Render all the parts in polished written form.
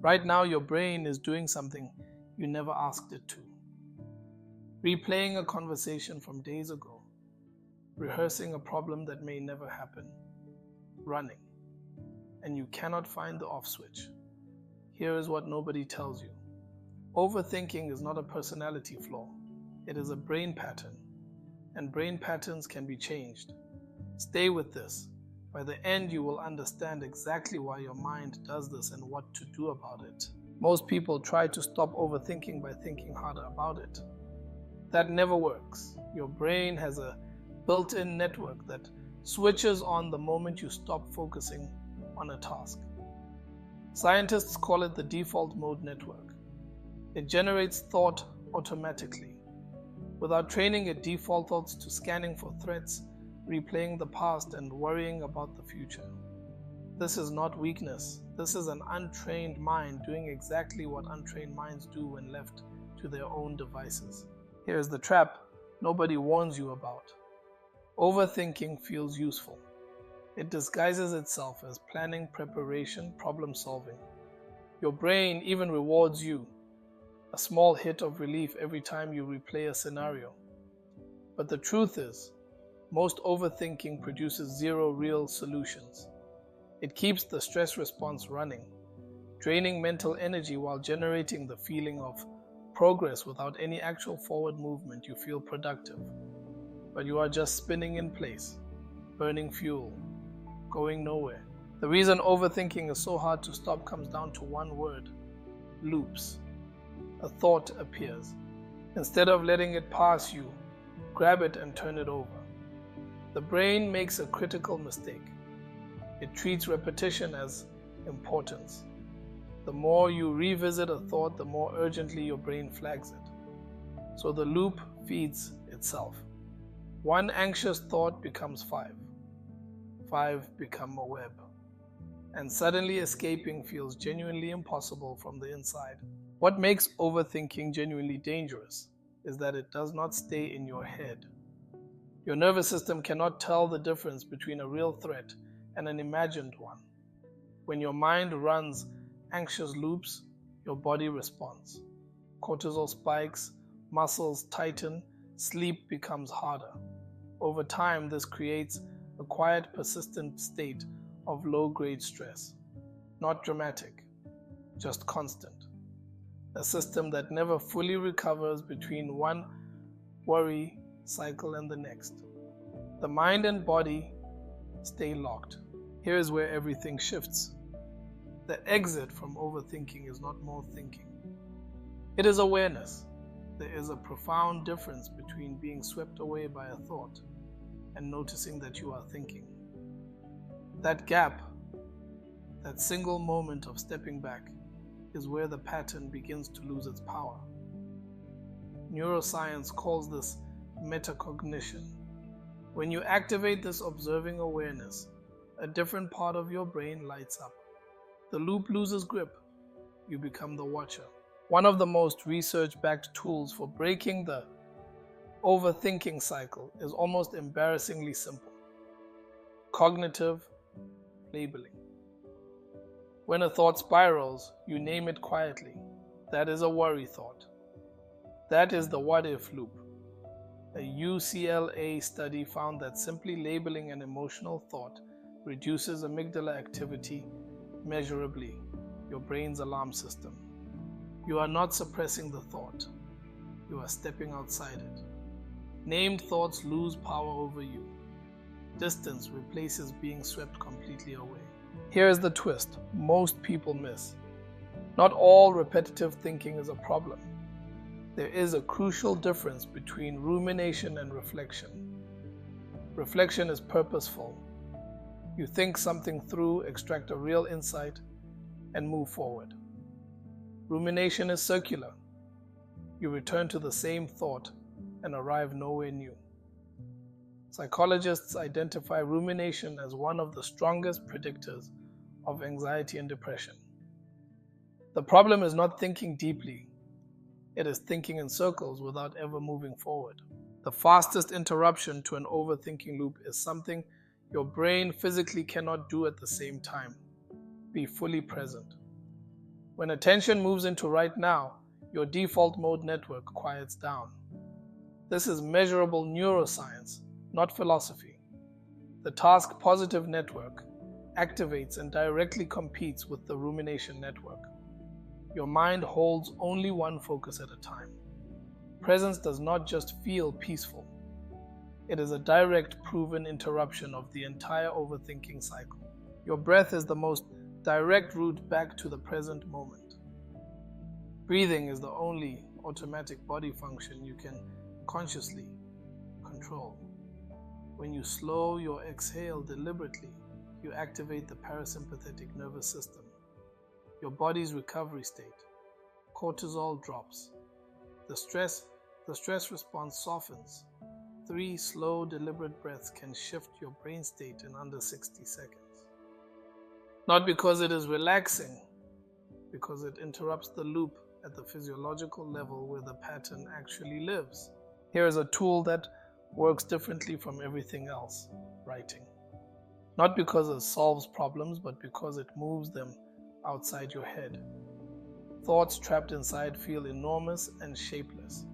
Right now, your brain is doing something you never asked it to. Replaying a conversation from days ago, rehearsing a problem that may never happen, running, and you cannot find the off switch. Here is what nobody tells you. Overthinking is not a personality flaw. It is a brain pattern, and brain patterns can be changed. Stay with this. By the end, you will understand exactly why your mind does this and what to do about it. Most people try to stop overthinking by thinking harder about it. That never works. Your brain has a built-in network that switches on the moment you stop focusing on a task. Scientists call it the default mode network. It generates thought automatically. Without training, it defaults to scanning for threats, replaying the past, and worrying about the future. This is not weakness. This is an untrained mind doing exactly what untrained minds do when left to their own devices. Here's the trap nobody warns you about. Overthinking feels useful. It disguises itself as planning, preparation, problem solving. Your brain even rewards you a small hit of relief every time you replay a scenario. But the truth is, most overthinking produces zero real solutions. It keeps the stress response running, draining mental energy while generating the feeling of progress without any actual forward movement. You feel productive, but you are just spinning in place, burning fuel, going nowhere. The reason overthinking is so hard to stop comes down to one word: loops. A thought appears. Instead of letting it pass you, grab it and turn it over. The brain makes a critical mistake. It treats repetition as importance. The more you revisit a thought, the more urgently your brain flags it. So the loop feeds itself. One anxious thought becomes 5. 5 become a web. And suddenly escaping feels genuinely impossible from the inside. What makes overthinking genuinely dangerous is that it does not stay in your head. Your nervous system cannot tell the difference between a real threat and an imagined one. When your mind runs anxious loops, your body responds. Cortisol spikes, muscles tighten, sleep becomes harder. Over time, this creates a quiet, persistent state of low-grade stress. Not dramatic, just constant. A system that never fully recovers between one worry cycle and the next. The mind and body stay locked. Here is where everything shifts. The exit from overthinking is not more thinking. It is awareness. There is a profound difference between being swept away by a thought and noticing that you are thinking. That gap, that single moment of stepping back, is where the pattern begins to lose its power. Neuroscience calls this metacognition. When you activate this observing awareness, a different part of your brain lights up. The loop loses grip. You become the watcher. One of the most research-backed tools for breaking the overthinking cycle is almost embarrassingly simple: cognitive labeling. When a thought spirals, you name it quietly. That is a worry thought. That is the what-if loop. A UCLA study found that simply labeling an emotional thought reduces amygdala activity measurably, your brain's alarm system. You are not suppressing the thought. You are stepping outside it. Named thoughts lose power over you. Distance replaces being swept completely away. Here is the twist most people miss. Not all repetitive thinking is a problem. There is a crucial difference between rumination and reflection. Reflection is purposeful. You think something through, extract a real insight, and move forward. Rumination is circular. You return to the same thought and arrive nowhere new. Psychologists identify rumination as one of the strongest predictors of anxiety and depression. The problem is not thinking deeply. It is thinking in circles without ever moving forward. The fastest interruption to an overthinking loop is something your brain physically cannot do at the same time. Be fully present. When attention moves into right now, your default mode network quiets down. This is measurable neuroscience, not philosophy. The task positive network activates and directly competes with the rumination network. Your mind holds only one focus at a time. Presence does not just feel peaceful. It is a direct, proven interruption of the entire overthinking cycle. Your breath is the most direct route back to the present moment. Breathing is the only automatic body function you can consciously control. When you slow your exhale deliberately, you activate the parasympathetic nervous system. Your body's recovery state. Cortisol drops. The stress response softens. 3 slow, deliberate breaths can shift your brain state in under 60 seconds. Not because it is relaxing, because it interrupts the loop at the physiological level where the pattern actually lives. Here is a tool that works differently from everything else: writing. Not because it solves problems, but because it moves them outside your head. Thoughts trapped inside feel enormous and shapeless.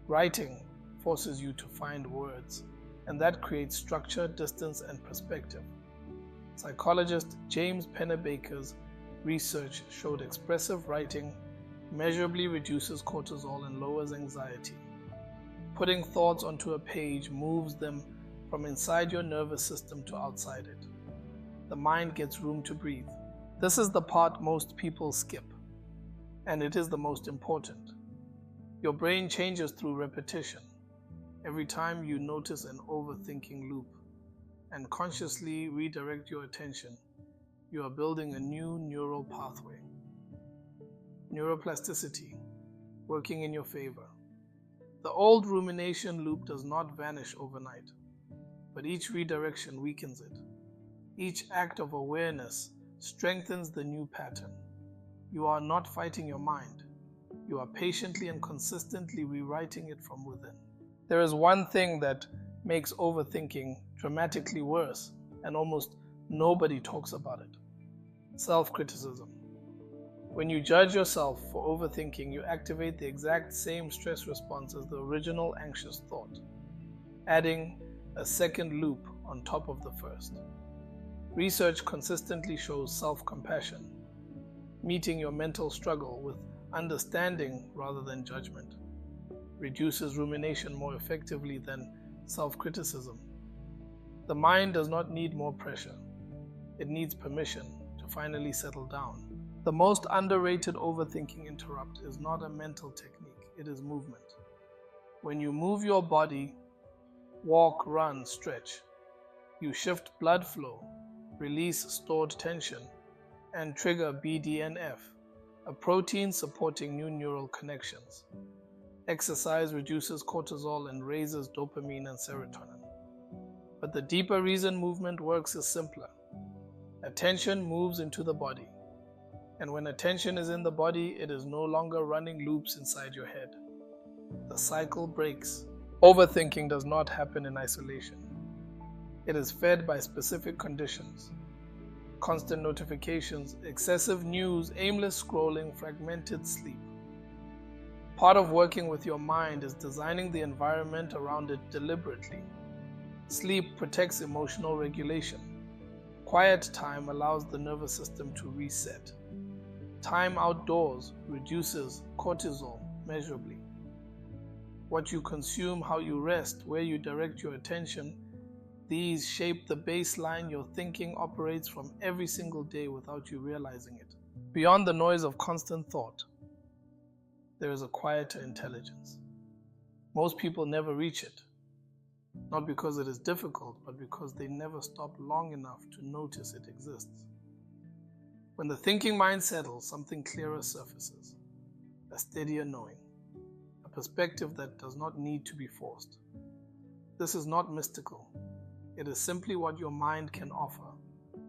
Writing forces you to find words, and that creates structure, distance, and perspective. Psychologist James Pennebaker's research showed expressive writing measurably reduces cortisol and lowers anxiety. Putting thoughts onto a page moves them from inside your nervous system to outside it. The mind gets room to breathe. This is the part most people skip, and it is the most important. Your brain changes through repetition. Every time you notice an overthinking loop and consciously redirect your attention, you are building a new neural pathway. Neuroplasticity, working in your favor. The old rumination loop does not vanish overnight, but each redirection weakens it. Each act of awareness strengthens the new pattern. You are not fighting your mind. You are patiently and consistently rewriting it from within. There is one thing that makes overthinking dramatically worse, and almost nobody talks about it: self-criticism. When you judge yourself for overthinking, you activate the exact same stress response as the original anxious thought, adding a second loop on top of the first. Research consistently shows self-compassion, meeting your mental struggle with understanding rather than judgment, reduces rumination more effectively than self-criticism. The mind does not need more pressure. It needs permission to finally settle down. The most underrated overthinking interrupt is not a mental technique, it is movement. When you move your body, walk, run, stretch, you shift blood flow, release stored tension, and trigger BDNF, a protein supporting new neural connections. Exercise reduces cortisol and raises dopamine and serotonin. But the deeper reason movement works is simpler. Attention moves into the body. And when attention is in the body, it is no longer running loops inside your head. The cycle breaks. Overthinking does not happen in isolation. It is fed by specific conditions: constant notifications, excessive news, aimless scrolling, fragmented sleep. Part of working with your mind is designing the environment around it deliberately. Sleep protects emotional regulation. Quiet time allows the nervous system to reset. Time outdoors reduces cortisol measurably. What you consume, how you rest, where you direct your attention, these shape the baseline your thinking operates from every single day without you realizing it. Beyond the noise of constant thought, there is a quieter intelligence. Most people never reach it, not because it is difficult, but because they never stop long enough to notice it exists. When the thinking mind settles, something clearer surfaces, a steadier knowing, a perspective that does not need to be forced. This is not mystical. It is simply what your mind can offer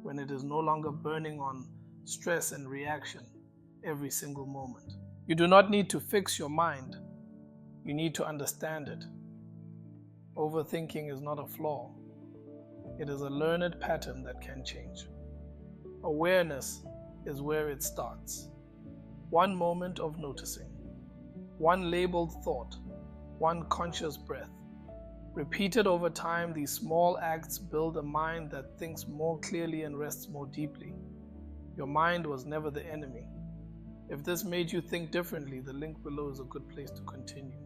when it is no longer burning on stress and reaction every single moment. You do not need to fix your mind. You need to understand it. Overthinking is not a flaw. It is a learned pattern that can change. Awareness is where it starts. one moment of noticing, one labeled thought, one conscious breath. Repeated over time, these small acts build a mind that thinks more clearly and rests more deeply. Your mind was never the enemy. If this made you think differently, the link below is a good place to continue.